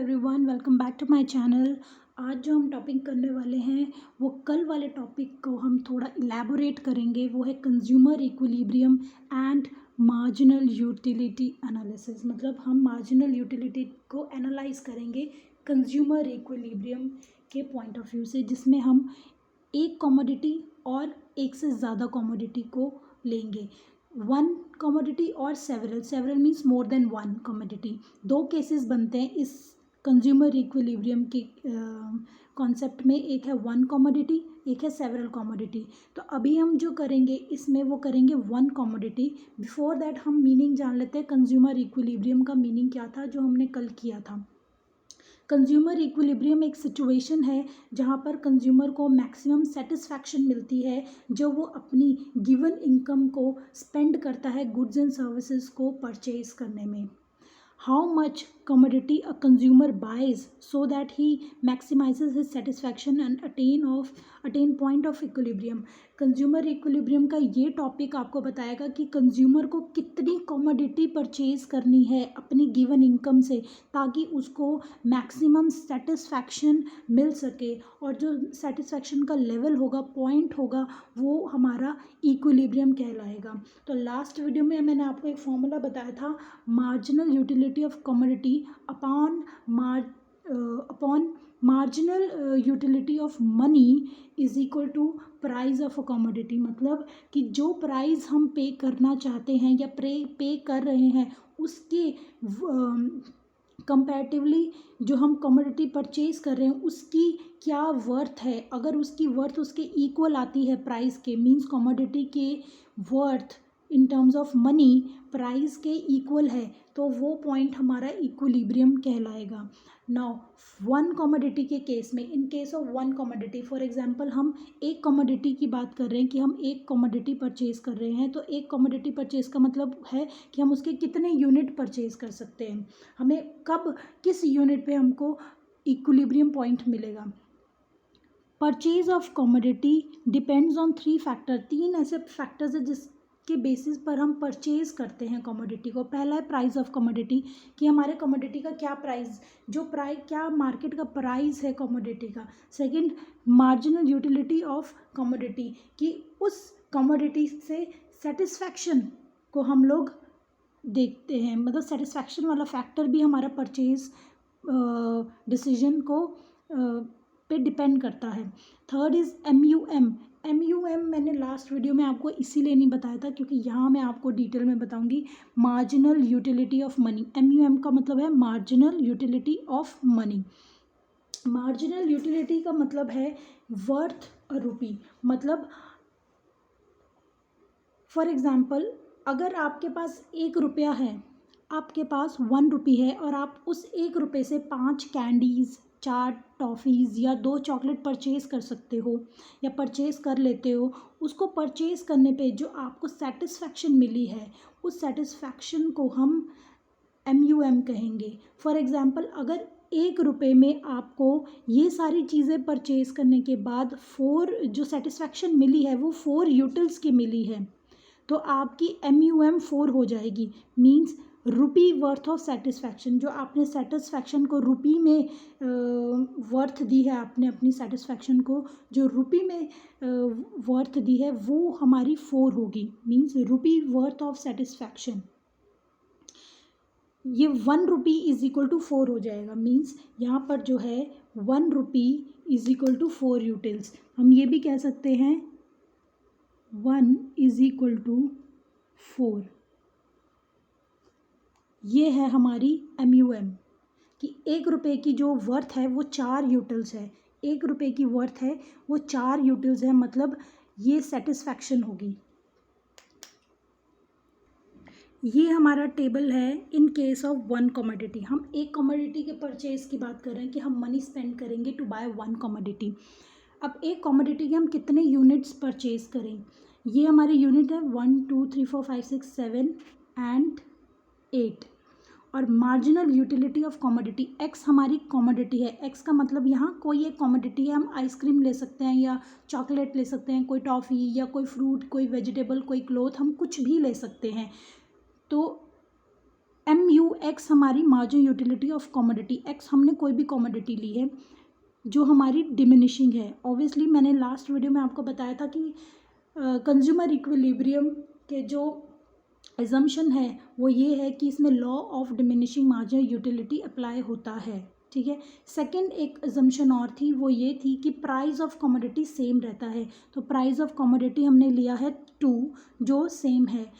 Everyone, welcome back to my channel. आज जो हम टॉपिक करने वाले हैं वो कल वाले टॉपिक को हम थोड़ा इलैबोरेट करेंगे। वो है consumer equilibrium and marginal utility analysis. मतलब हम मार्जिनल यूटिलिटी को एनालाइज करेंगे कंज्यूमर इक्विलिब्रियम के पॉइंट ऑफ व्यू से, जिसमें हम एक कमोडिटी और एक से ज़्यादा कमोडिटी को लेंगे। वन कमोडिटी और several means more than one commodity. दो केसेस बनते हैं इस कंज्यूमर इक्विलिब्रियम के कॉन्सेप्ट में। एक है वन कमोडिटी, एक है सेवरल कमोडिटी। तो अभी हम जो करेंगे इसमें वो करेंगे वन कमोडिटी। बिफोर दैट हम मीनिंग जान लेते हैं कंज्यूमर इक्विलिब्रियम का मीनिंग क्या था, जो हमने कल किया था। कंज्यूमर इक्विलिब्रियम एक सिचुएशन है जहाँ पर कंज्यूमर को मैक्सिमम सेटिस्फैक्शन मिलती है जो वो अपनी गिवन इनकम को स्पेंड करता है गुड्स एंड सर्विसेज को परचेज करने में। How much commodity a consumer buys so that he maximizes his satisfaction and attain point of equilibrium। Consumer equilibrium का ये टॉपिक आपको बताएगा कि कंज्यूमर को कितनी कमोडिटी परचेज करनी है अपनी गिवन इनकम से, ताकि उसको मैक्सिमम सेटिस्फैक्शन मिल सके। और जो सेटिस्फैक्शन का लेवल होगा, पॉइंट होगा, वो हमारा इक्विलिब्रियम कहलाएगा। तो लास्ट वीडियो में मैंने आपको एक फॉर्मूला बताया था, marginal utility of commodity upon marginal utility of money is equal to price of a commodity. मतलब कि जो प्राइस हम पे करना चाहते हैं या पे कर रहे हैं उसके कंपैरेटिवली जो हम कमोडिटी परचेज कर रहे हैं उसकी क्या वर्थ है। अगर उसकी वर्थ उसके इक्वल आती है प्राइस के, मींस कमोडिटी के worth in terms of money price के इक्वल है, तो वो पॉइंट हमारा इक्विलिब्रियम कहलाएगा। नाउ वन कमोडिटी के केस में, in case of one commodity, for example हम एक कमोडिटी की बात कर रहे हैं कि हम एक कमोडिटी परचेज कर रहे हैं। तो एक कमोडिटी परचेज का मतलब है कि हम उसके कितने यूनिट परचेज कर सकते हैं, हमें कब किस यूनिट पे हमको इक्विलिब्रियम पॉइंट मिलेगा। Purchase of commodity depends on three factor. तीन ऐसे फैक्टर्स है जिसके बेसिस पर हम परचेज करते हैं कमोडिटी को। पहला है प्राइस ऑफ कमोडिटी, कि हमारे कमोडिटी का क्या प्राइस, क्या मार्केट का प्राइस है कमोडिटी का। Second, marginal utility of commodity, कि उस कमोडिटी से सेटिस्फैक्शन को हम लोग देखते हैं। मतलब सेटिस्फैक्शन वाला फैक्टर भी हमारा परचेज डिसीजन को पे डिपेंड करता है। Third is MUM। मैंने लास्ट वीडियो में आपको इसीलिए नहीं बताया था क्योंकि यहाँ मैं आपको डिटेल में बताऊंगी। Marginal utility of money, MUM का मतलब है marginal utility of money. Marginal utility का मतलब है वर्थ अ रुपी। मतलब फॉर एग्जाम्पल, अगर आपके पास 1 रुपया है, आपके पास 1 रुपी है और आप उस 1 रुपये से 5 कैंडीज़, 4 टॉफ़ीज़ या 2 चॉकलेट परचेज़ कर सकते हो या परचेज़ कर लेते हो। उसको परचेज़ करने पे जो आपको सेटिस्फैक्शन मिली है, उस सेटिस्फैक्शन को हम MUM कहेंगे। फॉर एग्ज़ाम्पल, अगर 1 रुपये में आपको ये सारी चीज़ें परचेज़ करने के बाद 4 जो सेटिस्फैक्शन मिली है वो 4 यूटिल्स की मिली है, तो आपकी MUM 4 हो जाएगी। Means rupee worth of satisfaction, जो आपने सेटिस्फैक्शन को रुपी में वर्थ दी है, आपने अपनी सेटिस्फैक्शन को जो रुपी में वर्थ दी है वो हमारी 4 होगी। Means rupee worth of satisfaction, ये 1 रुपी इज इक्वल टू 4 हो जाएगा। मीन्स यहाँ पर जो है 1 rupee is equal to 4 utils. हम ये भी कह सकते हैं 1 इज इक्वल टू 4। ये है हमारी MUM, कि 1 रुपये की जो वर्थ है वो 4 यूटिल्स है। 1 रुपये की वर्थ है वो 4 यूटिल्स है, मतलब ये सेटिस्फैक्शन होगी। ये हमारा टेबल है in case of one commodity. हम एक कमोडिटी के परचेज की बात कर रहे हैं कि हम मनी स्पेंड करेंगे टू बाय वन कमोडिटी। अब एक कमोडिटी के हम कितने यूनिट्स परचेज करें, ये हमारे यूनिट है 1 2 3 4 5 6 7 एंड 8। और marginal utility of commodity, X हमारी कमोडिटी है। X का मतलब यहाँ कोई एक कमोडिटी है, हम आइसक्रीम ले सकते हैं या चॉकलेट ले सकते हैं, कोई टॉफ़ी या कोई फ्रूट, कोई वेजिटेबल, कोई क्लोथ, हम कुछ भी ले सकते हैं। तो MUX हमारी marginal utility of commodity, x हमने कोई भी कमोडिटी ली है जो हमारी डिमिनिशिंग है। ऑब्वियसली मैंने लास्ट वीडियो में आपको बताया था कि कंज्यूमर इक्विलिब्रियम के जो एजम्पशन है वो ये है कि इसमें law of diminishing marginal utility apply होता है, ठीक है। सेकंड एक एजम्पशन और थी, वो ये थी कि प्राइस ऑफ कमोडिटी सेम रहता है, तो प्राइस ऑफ कमोडिटी हमने लिया है 2 जो सेम है।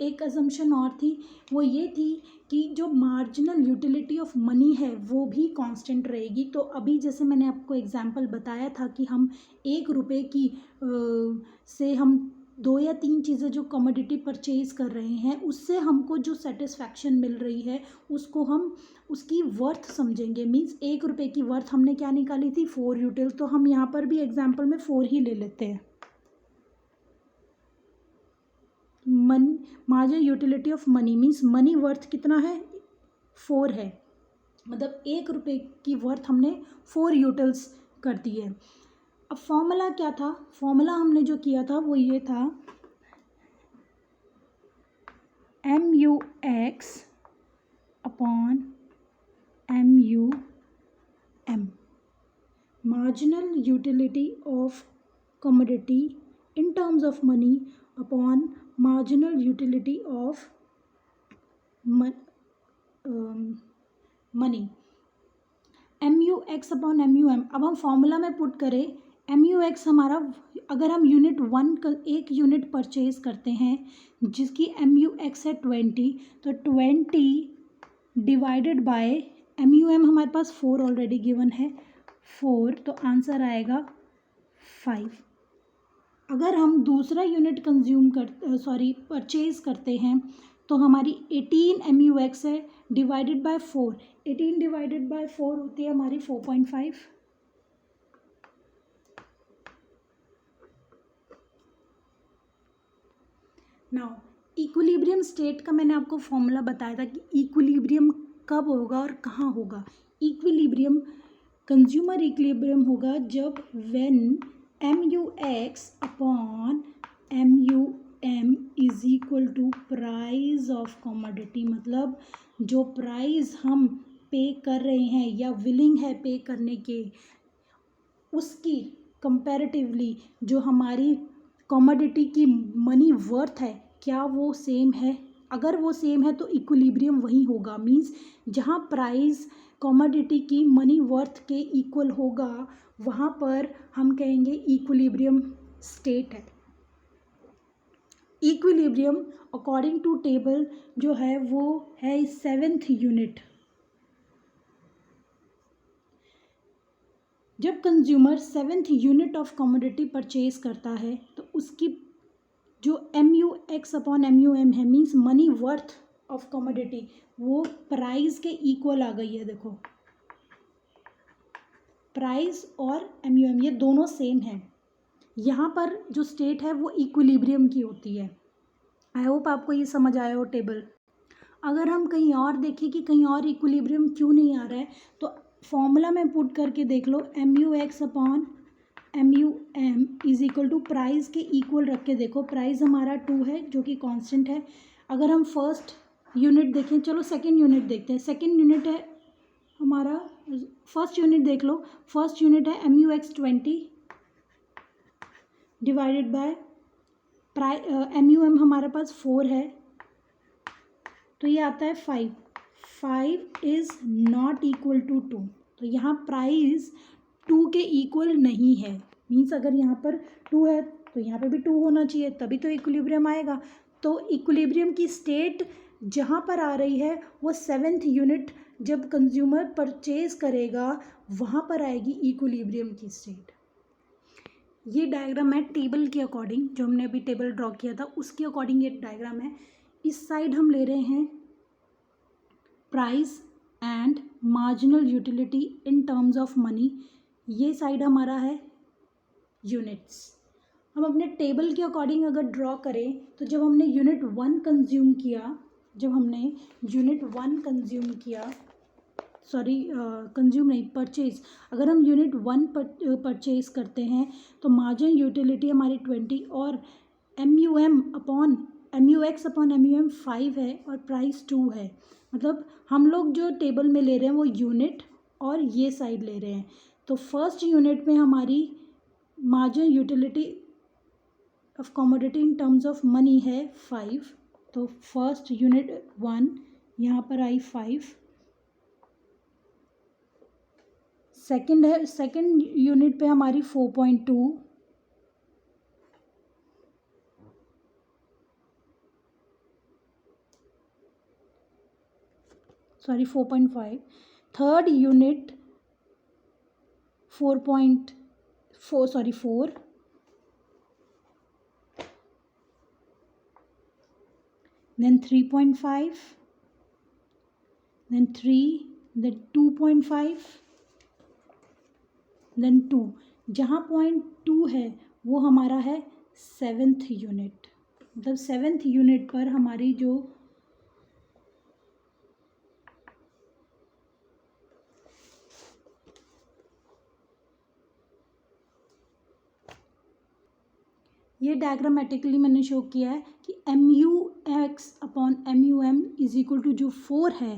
एक एजम्पशन और थी, वो ये थी कि जो मार्जिनल यूटिलिटी ऑफ मनी है वो भी कांस्टेंट रहेगी। तो अभी जैसे मैंने आपको एग्जांपल बताया था कि हम 1 रुपये की से हम 2 या 3 चीज़ें जो कमोडिटी परचेज कर रहे हैं उससे हमको जो सेटिस्फैक्शन मिल रही है उसको हम उसकी वर्थ समझेंगे। मीन्स 1 रुपये की वर्थ हमने क्या निकाली थी, 4 यूटिल, तो हम यहाँ पर भी एग्जाम्पल में 4 ही ले लेते हैं। Marginal utility of money means money worth कितना है, 4 है, मतलब 1 रुपये की वर्थ हमने 4 यूटिल्स कर दी है। अब फॉर्मूला क्या था, फॉर्मूला हमने जो किया था वो ये था MUX upon MUM, marginal utility of commodity in terms of money upon marginal utility of money, MUX upon MUM। अब हम फॉर्मूला में पुट करें, MUX हमारा, अगर हम यूनिट 1 एक यूनिट परचेज करते हैं जिसकी MUX है 20, तो 20 डिवाइडेड बाय MUM हमारे पास 4 ऑलरेडी गिवन है 4, तो आंसर आएगा 5। अगर हम दूसरा यूनिट परचेज करते हैं तो हमारी 18 MUX है डिवाइडेड बाय 4, 18 डिवाइडेड बाय 4 होती है हमारी 4.5। नाउ इक्विलिब्रियम स्टेट का मैंने आपको फॉर्मूला बताया था कि इक्विलिब्रियम कब होगा और कहाँ होगा। इक्विलिब्रियम, कंज्यूमर इक्विलिब्रियम होगा जब when MUX upon MUM is equal to price of commodity, मतलब जो प्राइस हम पे कर रहे हैं या विलिंग है पे करने के, उसकी कंपैरेटिवली जो हमारी कमोडिटी की मनी वर्थ है क्या वो सेम है। अगर वो सेम है तो इक्विलिब्रियम वही होगा। मींस जहाँ प्राइस कमोडिटी की मनी वर्थ के इक्वल होगा वहाँ पर हम कहेंगे इक्विलिब्रियम स्टेट है। इक्विलिब्रियम अकॉर्डिंग टू टेबल जो है वो है 7th यूनिट। जब consumer 7th unit of commodity purchase करता है तो उसकी जो MUX अपॉन MUM है means money worth of commodity, वो प्राइस के इक्वल आ गई है। देखो प्राइस और MUM ये दोनों सेम है। यहाँ पर जो स्टेट है वो इक्विलिब्रियम की होती है। आई होप आपको ये समझ आया हो टेबल। अगर हम कहीं और देखें कि कहीं और इक्विलिब्रियम क्यों नहीं आ रहा है तो फॉर्मूला में पुट करके देख लो, MUX upon MUM is equal to price के इक्वल रख के देखो। प्राइस हमारा 2 है जो कि कांस्टेंट है। अगर हम फर्स्ट यूनिट देखें, चलो सेकंड यूनिट देखते हैं। सेकंड यूनिट है हमारा, फर्स्ट यूनिट देख लो, फर्स्ट यूनिट है MUX 20 डिवाइडेड बाय MUM हमारे पास 4 है तो ये आता है 5। 5 इज़ नॉट इक्वल टू 2, तो यहाँ प्राइस 2 के इक्वल नहीं है। मीन्स अगर यहाँ पर 2 है तो यहाँ पे भी 2 होना चाहिए, तभी तो इक्विलिब्रियम आएगा। तो इक्विलिब्रियम की स्टेट जहाँ पर आ रही है वो 7th यूनिट जब कंज्यूमर परचेज करेगा वहाँ पर आएगी इक्विलिब्रियम की स्टेट। ये डायग्राम है टेबल के अकॉर्डिंग, जो हमने अभी टेबल ड्रॉ किया था उसके अकॉर्डिंग ये डायग्राम है। इस साइड हम ले रहे हैं price and marginal utility in terms of money, ये साइड हमारा है यूनिट्स। हम अपने टेबल के अकॉर्डिंग अगर ड्रॉ करें तो जब हमने यूनिट 1 कंज्यूम किया, कंज्यूम नहीं, परचेज, अगर हम यूनिट 1 परचेज करते हैं तो मार्जिनल यूटिलिटी हमारी 20 और MUX अपॉन MUM 5 है और प्राइस 2 है, मतलब हम लोग जो टेबल में ले रहे हैं वो यूनिट और ये साइड ले रहे हैं। तो फर्स्ट यूनिट में हमारी marginal utility of commodity in terms of money है 5। तो फर्स्ट यूनिट 1 यहाँ पर आई 5। सेकंड यूनिट पे हमारी 4.2, sorry 4.5। Third unit 4.4, sorry 4। then 3.5, then 3, then 2.5, then 2। जहाँ 0.2 है वो हमारा है 7th यूनिट। मतलब 7th यूनिट पर हमारी जो ये डायग्रामेटिकली मैंने शो किया है कि MU(x)/MUM इज इक्वल टू जो 4 है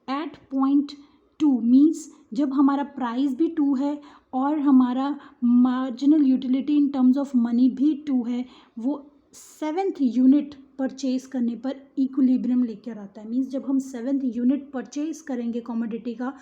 एट 0.2 मीन्स जब हमारा प्राइस भी 2 है और हमारा marginal utility in terms of money भी 2 है, वो 7th यूनिट परचेज करने पर इक्विलिब्रियम लेकर आता है। मीन्स जब हम 7th यूनिट परचेज करेंगे कमोडिटी का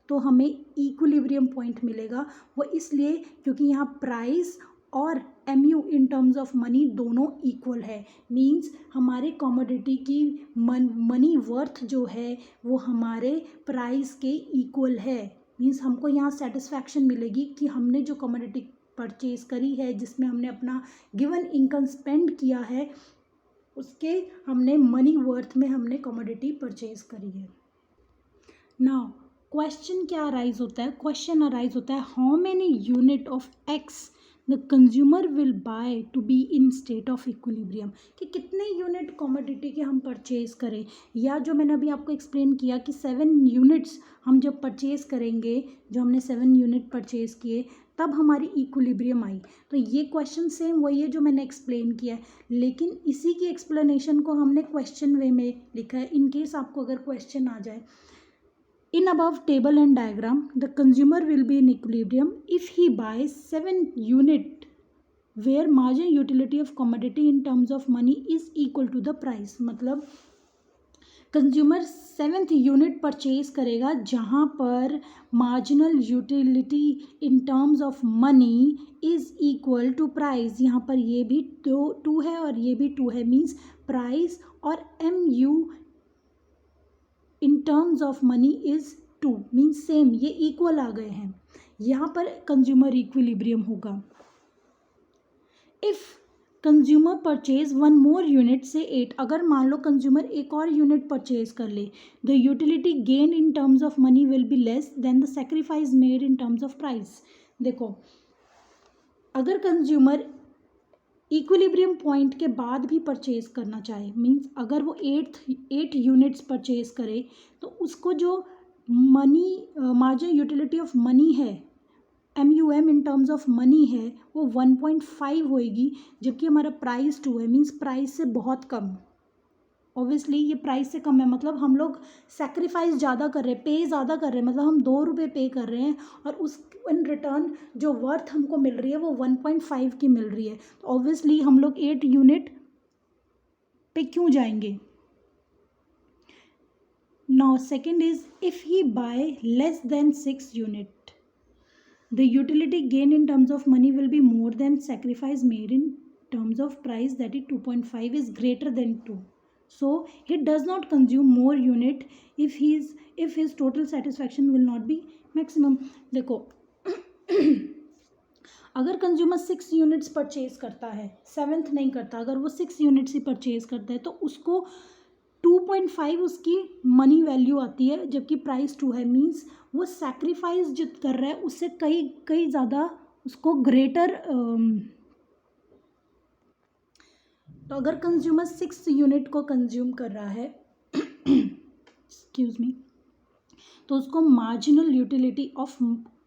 तो हमें इक्विलिब्रियम पॉइंट मिलेगा। वो इसलिए क्योंकि यहाँ प्राइस और MU in terms of money दोनों इक्वल है। मीन्स हमारे कमोडिटी की मनी वर्थ जो है वो हमारे प्राइस के इक्वल है। मीन्स हमको यहाँ सेटिस्फैक्शन मिलेगी कि हमने जो कमोडिटी परचेज करी है, जिसमें हमने अपना गिवन इनकम स्पेंड किया है, उसके हमने मनी वर्थ में हमने कमोडिटी परचेज करी है। नाउ क्वेश्चन क्या अराइज होता है? क्वेश्चन अराइज होता है how many unit of x the consumer will by to be in state of equilibrium. कि कितने यूनिट कमोडिटी के हम परचेज करें, या जो मैंने अभी आपको एक्सप्लेन किया कि 7 यूनिट्स हम जब परचेज करेंगे, जो हमने 7 यूनिट परचेज किए तब हमारी इक्विलिब्रियम आई। तो ये क्वेश्चन सेम वही है जो मैंने एक्सप्लेन किया है, लेकिन इसी की एक्सप्लेनेशन को हमने क्वेश्चन वे में लिखा है। इन केस आपको अगर क्वेश्चन आ जाए, in above table and diagram the consumer will be in equilibrium if he buys 7 unit where marginal utility of commodity in terms of money is equal to the price। मतलब consumer 7th unit purchase करेगा जहाँ पर marginal utility in terms of money is equal to price. यहाँ पर ये भी 2 है और ये भी 2 है। मीन्स प्राइस और MU in terms of money is 2 means same, ये इक्वल आ गए हैं। यहाँ पर कंज्यूमर इक्विलिब्रियम होगा। If consumer purchase 1 more unit से 8, अगर मान लो कंज्यूमर एक और यूनिट परचेज कर ले, the utility gain in terms of money will be less than the sacrifice made in terms of price. देखो, अगर कंज्यूमर इक्विलिब्रियम पॉइंट के बाद भी परचेज करना चाहे, मीन्स अगर वो 8 यूनिट्स परचेज करे, तो उसको जो money marginal utility of money है, MUM in terms of money है, वो 1.5 होएगी, जबकि हमारा प्राइस 2 है। मीन्स प्राइस से बहुत कम। ऑब्वियसली ये प्राइस से कम है, मतलब हम लोग सेक्रीफाइस ज़्यादा कर रहे हैं, पे ज़्यादा कर रहे हैं। मतलब हम 2 रुपये पे कर रहे हैं और उस इन रिटर्न जो वर्थ हमको मिल रही है वो 1.5 की मिल रही है। तो ऑब्वियसली हम लोग 8 यूनिट पे क्यों जाएंगे। Now second is if he buy less than 6 unit the utility gain in terms of money will be more than sacrifice made in terms of price, that is 2.5 is greater than 2, so he does not consume more unit if his total satisfaction will not be maximum। देखो अगर consumer 6 units purchase करता है, 7th नहीं करता, अगर वो 6 units ही purchase करता है, तो उसको 2.5 उसकी मनी वैल्यू आती है, जबकि प्राइस 2 है। मीन्स वो सैक्रिफाइस जो कर रहा है उससे कई ज़्यादा उसको ग्रेटर। तो अगर कंज्यूमर 6 यूनिट को कंज्यूम कर रहा है एक्सक्यूज़ मी, तो उसको marginal utility of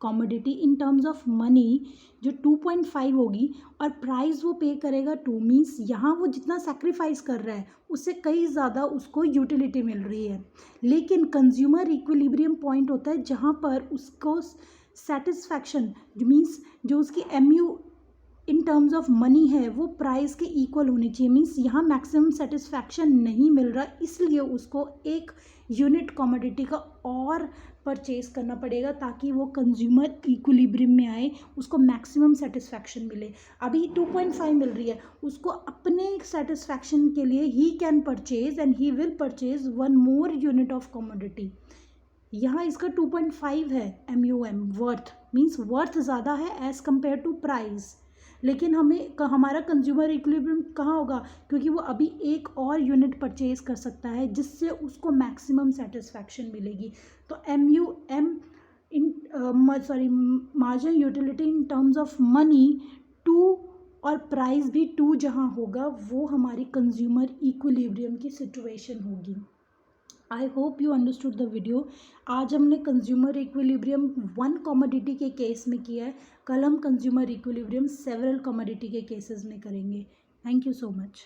commodity in terms of money जो 2.5 होगी और प्राइस वो पे करेगा 2, मीन्स यहाँ वो जितना सेक्रीफाइस कर रहा है उससे कई ज़्यादा उसको यूटिलिटी मिल रही है। लेकिन कंज्यूमर इक्विलिब्रियम पॉइंट होता है जहाँ पर उसको सेटिस्फैक्शन मीन्स जो उसकी MU in terms of money है वो प्राइस के इक्वल होनी चाहिए, मीन्स यहाँ मैक्सिमम सेटिस्फैक्शन नहीं मिल रहा, इसलिए उसको एक यूनिट कमोडिटी का और परचेज करना पड़ेगा ताकि वो कंज्यूमर इक्विलिब्रियम में आए, उसको मैक्सिमम सेटिस्फैक्शन मिले। अभी 2.5 मिल रही है, उसको अपने सेटिस्फैक्शन के लिए he can purchase and he will purchase 1 more unit of commodity. यहाँ इसका 2.5 है MUM वर्थ, मीन्स वर्थ ज़्यादा है एज़ कम्पेयर टू प्राइस, लेकिन हमारा कंज्यूमर इक्विलिब्रियम कहाँ होगा, क्योंकि वो अभी एक और यूनिट परचेज कर सकता है जिससे उसको मैक्सिमम सेटिस्फैक्शन मिलेगी। तो MUM in marginal utility in terms of money 2 और प्राइस भी 2 जहाँ होगा वो हमारी कंज्यूमर इक्विलिब्रियम की सिचुएशन होगी। I hope you understood the video. आज हमने कंज्यूमर इक्विलिब्रियम 1 कमोडिटी के केस में किया है, कल हम कंज्यूमर इक्विलिब्रियम सेवरल कमोडिटी के केसेस में करेंगे। Thank you so much.